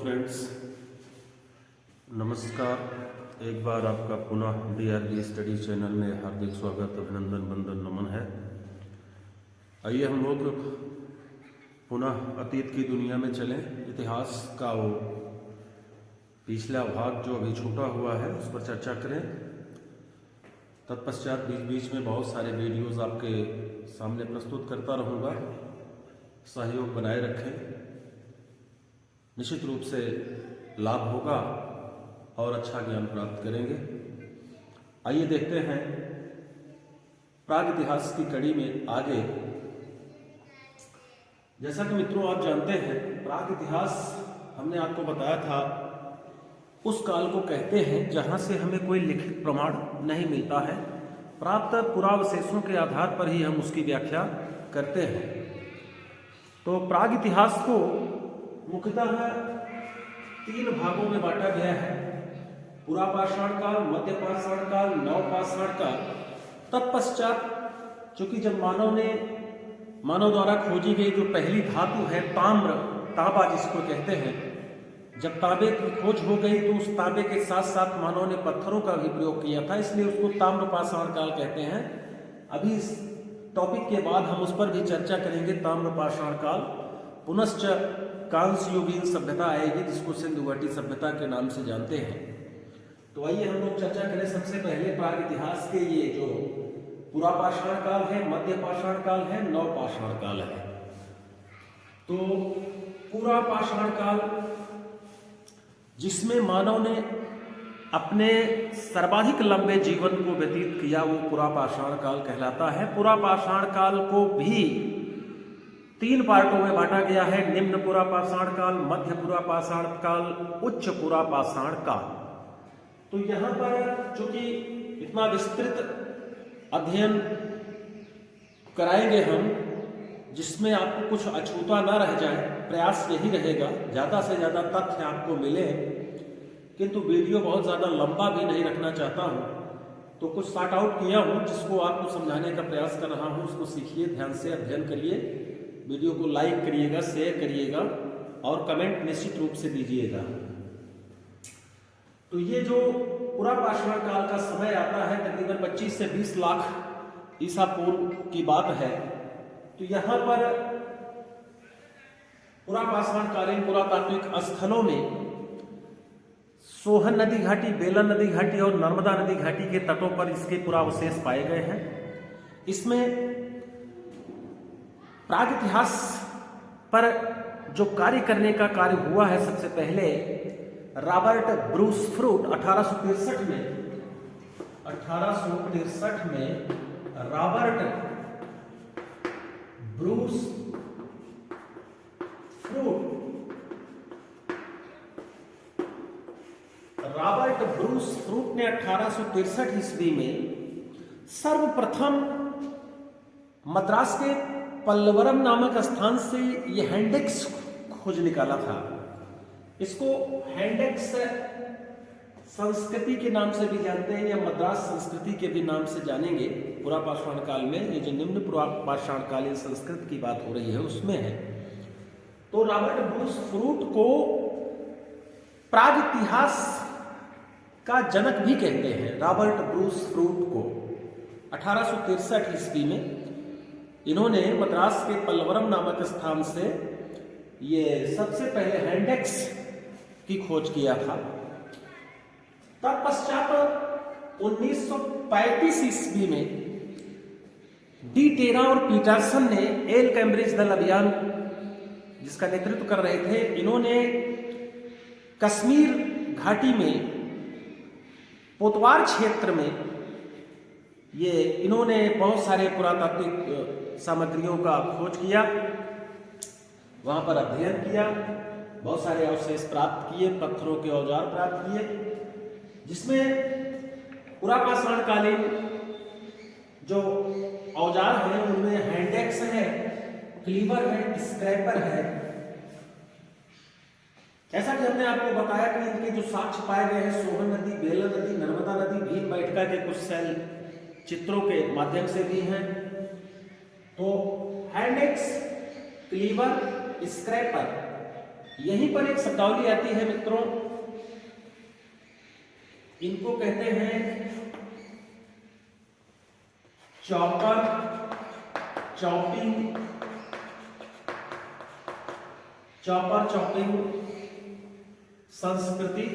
Friends, नमस्कार। एक बार आपका पुनः DRB स्टडी चैनल में हार्दिक स्वागत, अभिनंदन, वंदन, नमन है। आइए हम लोग पुनः अतीत की दुनिया में चलें। इतिहास का वो पिछला भाग जो अभी छूटा हुआ है उस पर चर्चा करें। तत्पश्चात बीच बीच में बहुत सारे वीडियोज़ आपके सामने प्रस्तुत करता रहूँगा। सहयोग बनाए रखें, निश्चित रूप से लाभ होगा और अच्छा ज्ञान प्राप्त करेंगे। आइए देखते हैं प्राग इतिहास की कड़ी में आगे। जैसा कि मित्रों आप जानते हैं, प्राग इतिहास हमने आपको बताया था उस काल को कहते हैं जहां से हमें कोई लिखित प्रमाण नहीं मिलता है। प्राप्त पुरावशेषों के आधार पर ही हम उसकी व्याख्या करते हैं। तो प्राग इतिहास को मुख्यतः 3 भागों में बांटा गया है: पुरापाषाण काल, मध्यपाषाण काल, नवपाषाण काल। तत्पश्चात चूंकि जब मानव द्वारा खोजी गई जो पहली धातु है तांबा जिसको कहते हैं, जब तांबे की खोज हो गई तो उस तांबे के साथ साथ मानव ने पत्थरों का भी प्रयोग किया था, इसलिए उसको ताम्रपाषाण काल कहते हैं। अभी इस टॉपिक के बाद हम उस पर भी चर्चा करेंगे। ताम्रपाषाण काल पुनश्च कांस्य युगीन सभ्यता आएगी, जिसको सिंधु घाटी सभ्यता के नाम से जानते हैं। तो आइए हम लोग चर्चा करें सबसे पहले प्राग इतिहास के ये जो पुरापाषाण काल है, मध्यपाषाण काल है, नवपाषाण काल है। तो पुरापाषाण काल जिसमें मानव ने अपने सर्वाधिक लंबे जीवन को व्यतीत किया, वो पुरापाषाण काल कहलाता है। पुरापाषाण काल को भी 3 पार्टों में बांटा गया है: निम्न पुरापाषाण काल, मध्य पुरापाषाण काल, उच्च पुरापाषाण काल। तो यहाँ पर चूंकि इतना विस्तृत अध्ययन कराएंगे हम जिसमें आपको कुछ अछूता ना रह जाए, प्रयास यही रहेगा ज़्यादा से ज़्यादा तथ्य आपको मिले, किंतु वीडियो बहुत ज़्यादा लंबा भी नहीं रखना चाहता हूँ। तो कुछ शॉर्ट आउट किया हूँ जिसको आपको समझाने का प्रयास कर रहा हूँ। उसको सीखिए, ध्यान से अध्ययन करिए, वीडियो को लाइक करिएगा, शेयर करिएगा और कमेंट निश्चित रूप से दीजिएगा। तो ये जो पुरापाषाण काल का समय आता है तकरीबन 25 से 20 लाख ईसा पूर्व की बात है। तो यहाँ पर पुरापाषाण कालीन पुरातात्विक स्थलों में सोहन नदी घाटी, बेलन नदी घाटी और नर्मदा नदी घाटी के तटों पर इसके पुरावशेष पाए गए हैं। इसमें प्राग इतिहास पर जो कार्य करने का कार्य हुआ है, सबसे पहले रॉबर्ट ब्रूस फ्रूट 1863 में रॉबर्ट ब्रूस फ्रूट ने 1863 ईस्वी में सर्वप्रथम मद्रास के पल्लवरम नामक स्थान से यह हैंडेक्स खोज निकाला था। इसको हैंडेक्स संस्कृति के नाम से भी जानते हैं या मद्रास संस्कृति के भी नाम से जानेंगे। पुरापाषाण काल में ये जो निम्न पुरापाषाण कालीन संस्कृत की बात हो रही है उसमें है। तो रॉबर्ट ब्रूस फ्रूट को प्राग इतिहास का जनक भी कहते हैं। रॉबर्ट ब्रूस फ्रूट को 1863 ईस्वी में इन्होंने मद्रास के पल्लवरम नामक स्थान से ये सबसे पहले हैंडेक्स की खोज किया था। तत्पश्चात 1935 ईस्वी में डी टेरा और पीटरसन ने एल कैम्ब्रिज दल अभियान जिसका नेतृत्व कर रहे थे, इन्होंने कश्मीर घाटी में पोतवार क्षेत्र में इन्होंने बहुत सारे पुरातात्विक सामग्रियों का खोज किया, वहां पर अध्ययन किया, बहुत सारे अवशेष प्राप्त किए, पत्थरों के औजार प्राप्त किए, जिसमें पुरापाषाण कालीन जो औजार हैं उनमें हैंडेक्स है, क्लीवर है, स्क्रैपर है। ऐसा कि हमने आपको बताया कि इनके जो साक्ष्य पाए गए हैं सोहन नदी, बेलन नदी, नर्मदा नदी, भीम बैठका के कुछ शैल चित्रों के माध्यम से भी हैं। तो हैंडेक्स, क्लीवर, स्क्रैपर यहीं पर एक शब्दावली आती है मित्रों, इनको कहते हैं चॉपर, चॉपिंग, चॉपर चॉपिंग संस्कृति,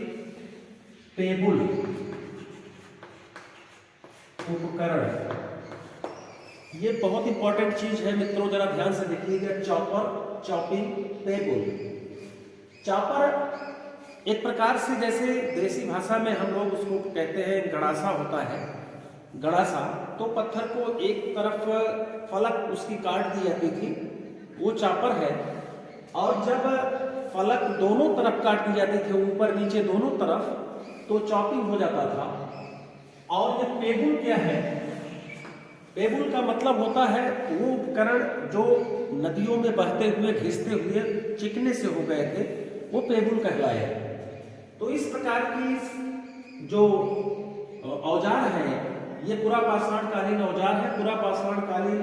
टेबल उपकरण। ये बहुत इंपॉर्टेंट चीज है मित्रों, जरा ध्यान से देखिएगा। Chopper, chopping, table. चॉपर एक प्रकार से जैसे देसी भाषा में हम लोग उसको कहते हैं गड़ासा होता है, गड़ासा। तो पत्थर को एक तरफ फलक उसकी काट दी जाती थी, वो चॉपर है। और जब फलक दोनों तरफ काट दी जाती थी, ऊपर नीचे दोनों तरफ, तो चॉपिंग हो जाता था। और ये पेबुल क्या है? पेबुल का मतलब होता है वो उपकरण जो नदियों में बहते हुए घिसते हुए चिकने से हो गए थे, वो पेबुल कहलाए। तो इस प्रकार की जो औजार है, ये पूरा पाषाणकालीन औजार है। पूरा पाषाणकालीन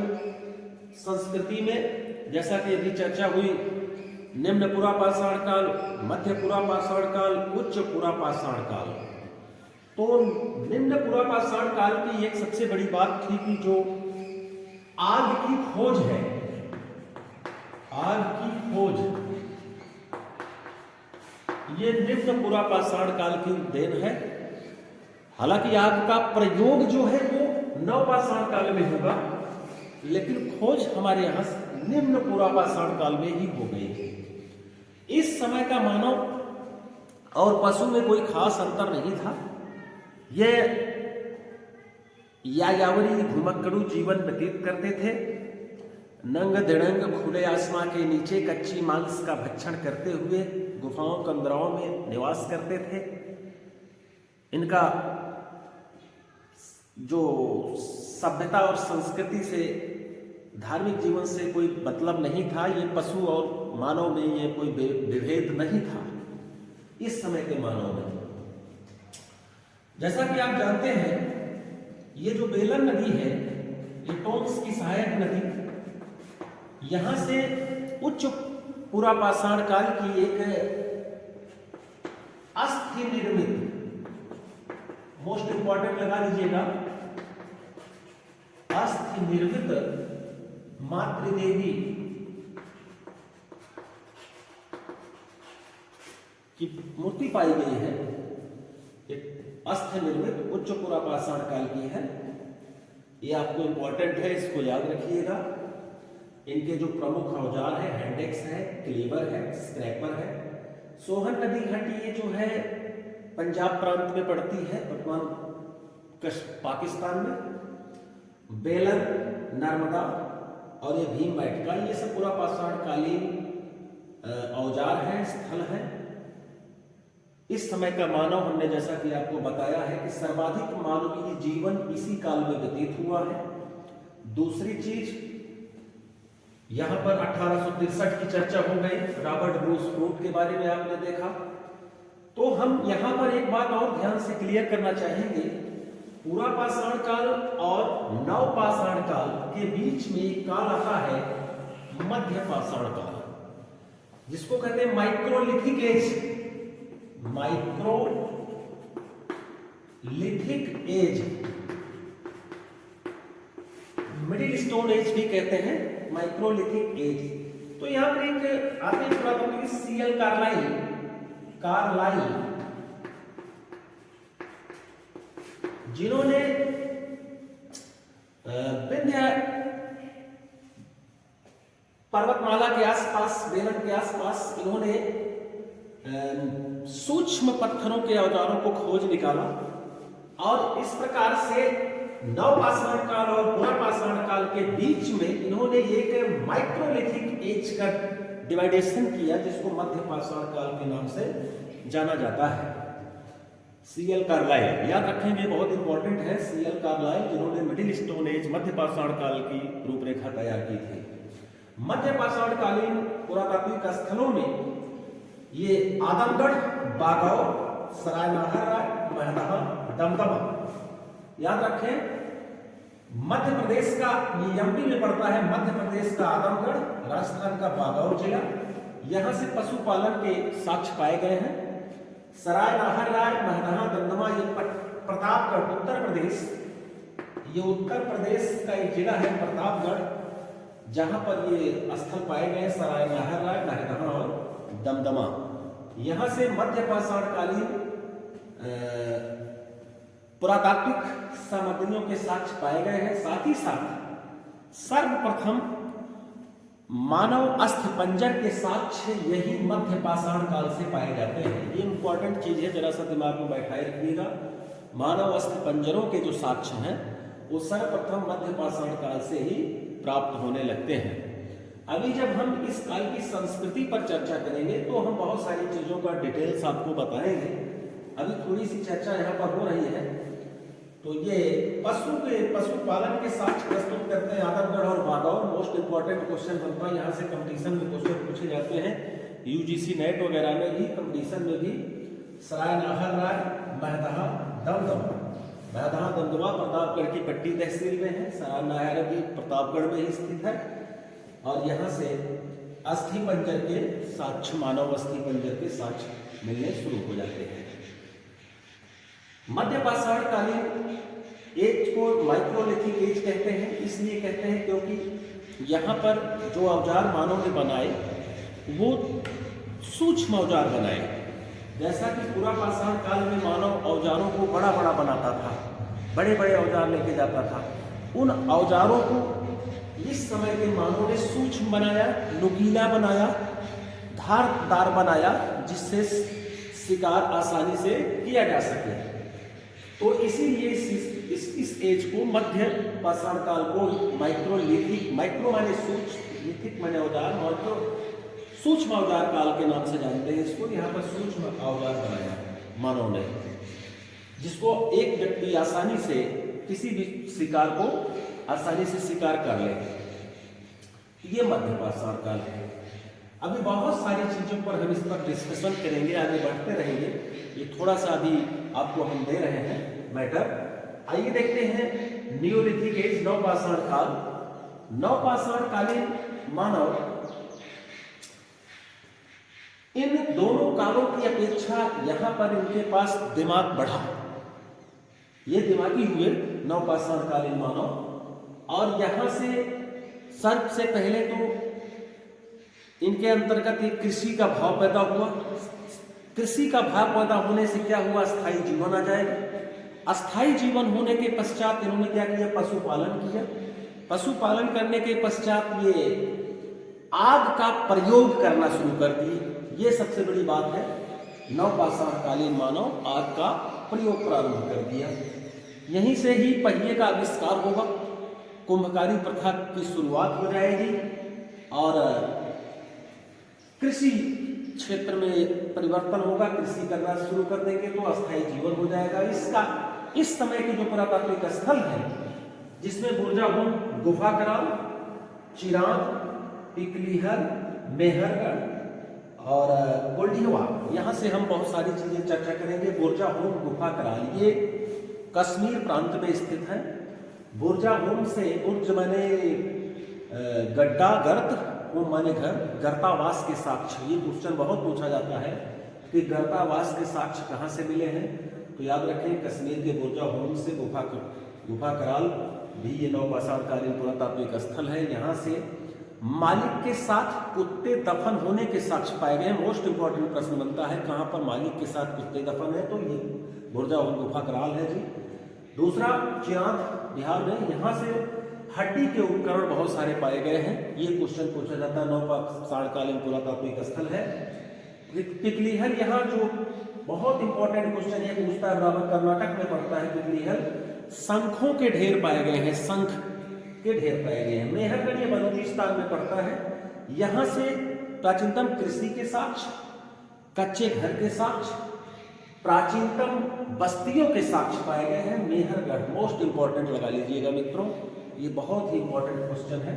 संस्कृति में जैसा कि अभी चर्चा हुई, निम्न पुरा पाषाण काल, मध्य पुरा पाषाण काल, उच्च पुरा पाषाण काल। तो निम्न पुरा पाषाण काल की एक सबसे बड़ी बात थी कि जो आग की खोज है, आग की खोज, ये निम्न पुरा पाषाण काल की देन है। हालांकि आग का प्रयोग जो है वो नव पाषाण काल में होगा, लेकिन खोज हमारे यहां निम्न पुरा पाषाण काल में ही हो गई थी। इस समय का मानव और पशु में कोई खास अंतर नहीं था। ये यायावरी घुमक्कड़ू जीवन व्यतीत करते थे। नंग दिड़ंग खुले आसमां के नीचे कच्ची मांस का भक्षण करते हुए गुफाओं कंदराओं में निवास करते थे। इनका जो सभ्यता और संस्कृति से, धार्मिक जीवन से कोई मतलब नहीं था। ये पशु और मानव में ये कोई विभेद नहीं था इस समय के मानव में। जैसा कि आप जानते हैं, ये जो बेलन नदी है, ये टोंस की सहायक नदी, यहां से उच्च पुरा पाषाण काल की एक अस्थि निर्मित, मोस्ट इंपॉर्टेंट लगा लीजिएगा, अस्थि निर्मित मातृदेवी की मूर्ति पाई गई है। अस्थि निर्मित उच्च पुरा पाषाण काल की है। ये आपको इंपॉर्टेंट है, इसको याद रखिएगा। इनके जो प्रमुख औजार है, हैंडेक्स है, क्लीवर है, स्क्रैपर है। सोहन नदी घाटी ये जो है पंजाब प्रांत में पड़ती है, वर्तमान पाकिस्तान में। बेलन, नर्मदा और ये भीम बैठका, ये सब पूरा पाषाण कालीन औजार है, स्थल है। इस समय का मानव, हमने जैसा कि आपको बताया है कि सर्वाधिक मानवीय जीवन इसी काल में व्यतीत हुआ है। दूसरी चीज, यहां पर 1863 की चर्चा हो गई, रॉबर्ट ब्रूस रूट के बारे में आपने देखा। तो हम यहां पर एक बात और ध्यान से क्लियर करना चाहेंगे, पूरा पाषाण काल और नव पाषाण काल के बीच में एक काल आता है मध्य पाषाण काल, जिसको कहते हैं microlithic age. Microlithic age, middle stone age भी कहते हैं, माइक्रोलिथिक एज। तो यहां पर एक आते हैं पुरातत्वविद सीएल कार्लाइल, जिन्होंने विंध्य पर्वतमाला के आसपास, बेलन के आसपास, इन्होंने सूक्ष्म पत्थरों के औजारों को खोज निकाला। और इस प्रकार से नव पाषाण काल और पुरा पाषाण काल के बीच में इन्होंने एक माइक्रोलिथिक एज का डिवाइडेशन किया, जिसको मध्य पाषाण काल के नाम से जाना जाता है। सीएल कार्लाइल याद रखेंगे, बहुत इंपॉर्टेंट है। सीएल कार्लाइल, जिन्होंने मिडिल स्टोन एज, मध्य पाषाण काल की रूपरेखा तैयार की थी। मध्य पाषाण कालीन पुरातात्विक स्थलों में ये आदमगढ़, बागौर, सरायमाधोपुर, महदहा, दमदमा, याद रखें। मध्य प्रदेश का, ये एमपी में पड़ता है, मध्य प्रदेश का आदमगढ़, राजस्थान का बागौर जिला, यहां से पशुपालन के साक्ष्य पाए गए हैं। सराय नाहरराय महदहा दमदमा, ये प्रतापगढ़ उत्तर प्रदेश, ये उत्तर प्रदेश का एक जिला है प्रतापगढ़, जहां पर ये स्थल पाए गए सराय नाहरराय महदहा और दमदमा। यहां से मध्य पाषाणकालीन पुरातात्विक सामग्रियों के साक्ष्य पाए गए हैं। साथ ही साथ सर्वप्रथम मानव अस्थिपंजर के साक्ष्य यही मध्य पाषाण काल से पाए जाते हैं। ये इंपॉर्टेंट चीज है, जरा सा दिमाग में बैठाए रखिएगा। मानव अस्थिपंजरों के जो साक्ष्य हैं वो सर्वप्रथम मध्य पाषाण काल से ही प्राप्त होने लगते हैं। अभी जब हम इस काल की संस्कृति पर चर्चा करेंगे तो हम बहुत सारी चीजों का डिटेल्स आपको बताएंगे। अभी थोड़ी सी चर्चा यहाँ पर हो रही है। तो ये पशुपालन के साक्ष्य प्रस्तुत करते हैं आदमगढ़ और बागौर। मोस्ट इंपॉर्टेंट क्वेश्चन बनता है, यहाँ से कंपटीशन में क्वेश्चन पूछे जाते हैं। यूजीसी नेट वगैरह में भी कंपटीशन में भी सराय नाहरराय महदहा दमदमा, महदहा दमदमा प्रतापगढ़ की पट्टी तहसील में है। सराय नाहर भी प्रतापगढ़ में ही स्थित है। और यहाँ से अस्थि पंजर के साक्ष्य, मानव अस्थि पंजर के साक्ष्य मिलने शुरू हो जाते हैं। मध्य पाषाणकालीन एज को माइक्रोलिथिक एज कहते हैं। इसलिए कहते हैं क्योंकि यहाँ पर जो औजार मानव ने बनाए वो सूक्ष्म औजार बनाए। जैसा कि पूरा पाषाण काल में मानव औजारों को बड़ा बड़ा बनाता था, बड़े बड़े औजार लेके जाता था, उन औजारों को इस समय के मानव ने सूक्ष्म बनाया, नुकीला बनाया, धारदार बनाया, जिससे शिकार आसानी से किया जा सके। तो इसीलिए इस एज को मध्य पाषाण काल को माइक्रोलिथिक, माइक्रो माने सूक्ष्म, लिथिक माने औजार, माइक्रो सूक्ष्म औजार काल के नाम से जानते हैं इसको। यहाँ पर सूक्ष्म औजार बनाया मानव ने, जिसको एक व्यक्ति आसानी से किसी भी शिकार को आसानी से शिकार कर ले। ये मध्य पाषाण काल है। अभी बहुत सारी चीजों पर हम इस पर डिस्कशन करेंगे, आगे बढ़ते रहेंगे। ये थोड़ा सा अभी आपको हम दे रहे हैं मैटर। आइए देखते हैं नियोलिथिक एज, नवपाषाण काल। नवपाषाणकालीन मानव इन दोनों कालों की अपेक्षा यहाँ पर इनके पास दिमाग बढ़ा, ये दिमागी हुए नवपाषाणकालीन मानव। और यहां से सबसे पहले तो इनके अंतर्गत एक कृषि का भाव पैदा हुआ। कृषि का भाव पैदा होने से क्या हुआ, अस्थायी जीवन आ जाएगा। अस्थायी जीवन होने के पश्चात इन्होंने क्या किया, पशुपालन किया। पशुपालन करने के पश्चात ये आग का प्रयोग करना शुरू कर दिए। ये सबसे बड़ी बात है। नवपाषाणकालीन मानव आग का प्रयोग प्रारंभ कर दिया। यहीं से ही पहिए का आविष्कार होगा, कुंभकारी प्रथा की शुरुआत हो जाएगी और कृषि क्षेत्र में परिवर्तन होगा। कृषि करना शुरू कर देंगे तो अस्थायी जीवन हो जाएगा। इसका इस समय के जो पुरातात्विक स्थल है, जिसमें बुरजाहोम, गुफा कराल, चिरांद, पिकलीहर, मेहरगढ़ और कोल्डिहवा, यहाँ से हम बहुत सारी चीजें चर्चा करेंगे। बुरजाहोम, गुफा कराल ये कश्मीर प्रांत में स्थित है। बुरजाहोम से बुर्ज माने गड्ढा, गर्त, वो माने घर, गर्तावास के साक्ष्य। ये क्वेश्चन बहुत पूछा जाता है कि गर्तावास के साक्ष्य कहाँ से मिले हैं। तो याद रखें, कश्मीर के बुरजाहोम से गुफा कराल भी ये नवपाषाणकालीन पुरातात्विक स्थल है। यहाँ से मालिक के साथ कुत्ते दफन होने के साक्ष्य पाए गए। मोस्ट इंपॉर्टेंट प्रश्न बनता है, कहाँ पर मालिक के साथ कुत्ते दफन है, तो ये बुरजाहोम गुफा कराल है जी। दूसरा, चिरांद बिहार में, यहाँ से हड्डी के उपकरण बहुत सारे पाए गए हैं। ये क्वेश्चन पूछा जाता है, नवपाषाणकालीन पुरातात्विक स्थल है। पिकलीहर, यहाँ जो बहुत इंपॉर्टेंट क्वेश्चन ये पूछता है, बराबर कर्नाटक में पड़ता है पिकलीहर। शंखों के ढेर पाए गए हैं, शंख के ढेर पाए गए हैं। मेहरगढ़ ये बलूचिस्तान में पड़ता है। यहाँ से प्राचीनतम कृषि के साक्ष्य, कच्चे घर के साक्ष्य, प्राचीनतम बस्तियों के साक्ष्य पाए गए हैं। मेहरगढ़ मोस्ट इंपॉर्टेंट लगा लीजिएगा मित्रों, ये बहुत ही इंपॉर्टेंट क्वेश्चन है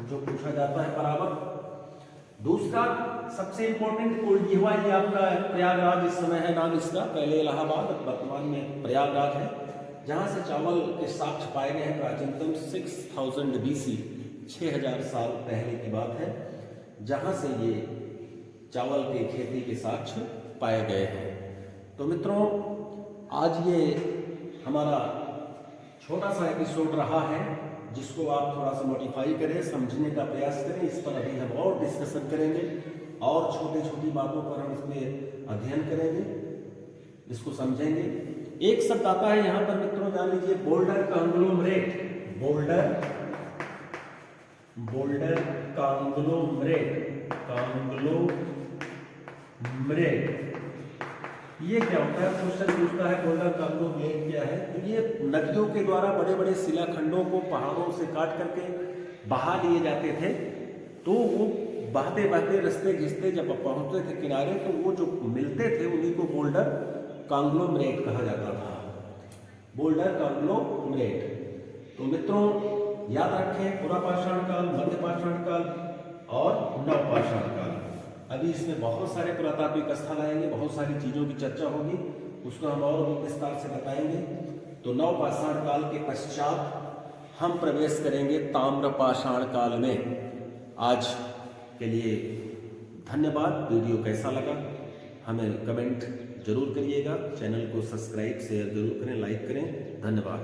जो पूछा जाता है बराबर। दूसरा सबसे इंपॉर्टेंट कोल्डिहवा, ये आपका प्रयागराज इस समय है नाम इसका, पहले इलाहाबाद, वर्तमान में प्रयागराज है, जहां से चावल के साक्ष्य पाए गए हैं। प्राचीनतम 6000 BC, 6000 साल पहले की बात है, जहां से ये चावल की खेती के साक्ष्य पाए गए हैं। तो मित्रों, आज ये हमारा छोटा सा एपिसोड रहा है, जिसको आप थोड़ा सा मॉडिफाई करें, समझने का प्रयास करें। इस पर अभी हम और डिस्कशन करेंगे और छोटी छोटी बातों पर हम इसमें अध्ययन करेंगे, इसको समझेंगे। एक शब्द आता है यहाँ पर मित्रों, जान लीजिए, बोल्डर कांग्लोमरेट। बोल्डर कांग्लोमरेट, ये क्या होता है? क्वेश्चन पूछता है बोल्डर कांग्लोमरेट क्या है। तो ये नदियों के द्वारा बड़े बड़े शिलाखंडों को पहाड़ों से काट करके बहा लिए जाते थे। तो वो बहते बहते रास्ते घिसते जब पहुंचते थे किनारे, तो वो जो मिलते थे उन्हीं को बोल्डर कांग्लोमरेट कहा जाता था। Boulder conglomerate. तो मित्रों, याद रखें, पुरापाषाण काल, मध्यपाषाण काल और नवपाषाण काल। अभी इसमें बहुत सारे पुरातात्विक स्थल आएंगे, बहुत सारी चीजों की चर्चा होगी, उसको हम और विस्तार से बताएंगे। तो नवपाषाण काल के पश्चात हम प्रवेश करेंगे ताम्रपाषाण काल में। आज के लिए धन्यवाद। वीडियो कैसा लगा हमें कमेंट जरूर करिएगा। चैनल को सब्सक्राइब शेयर जरूर करें, लाइक करें। धन्यवाद।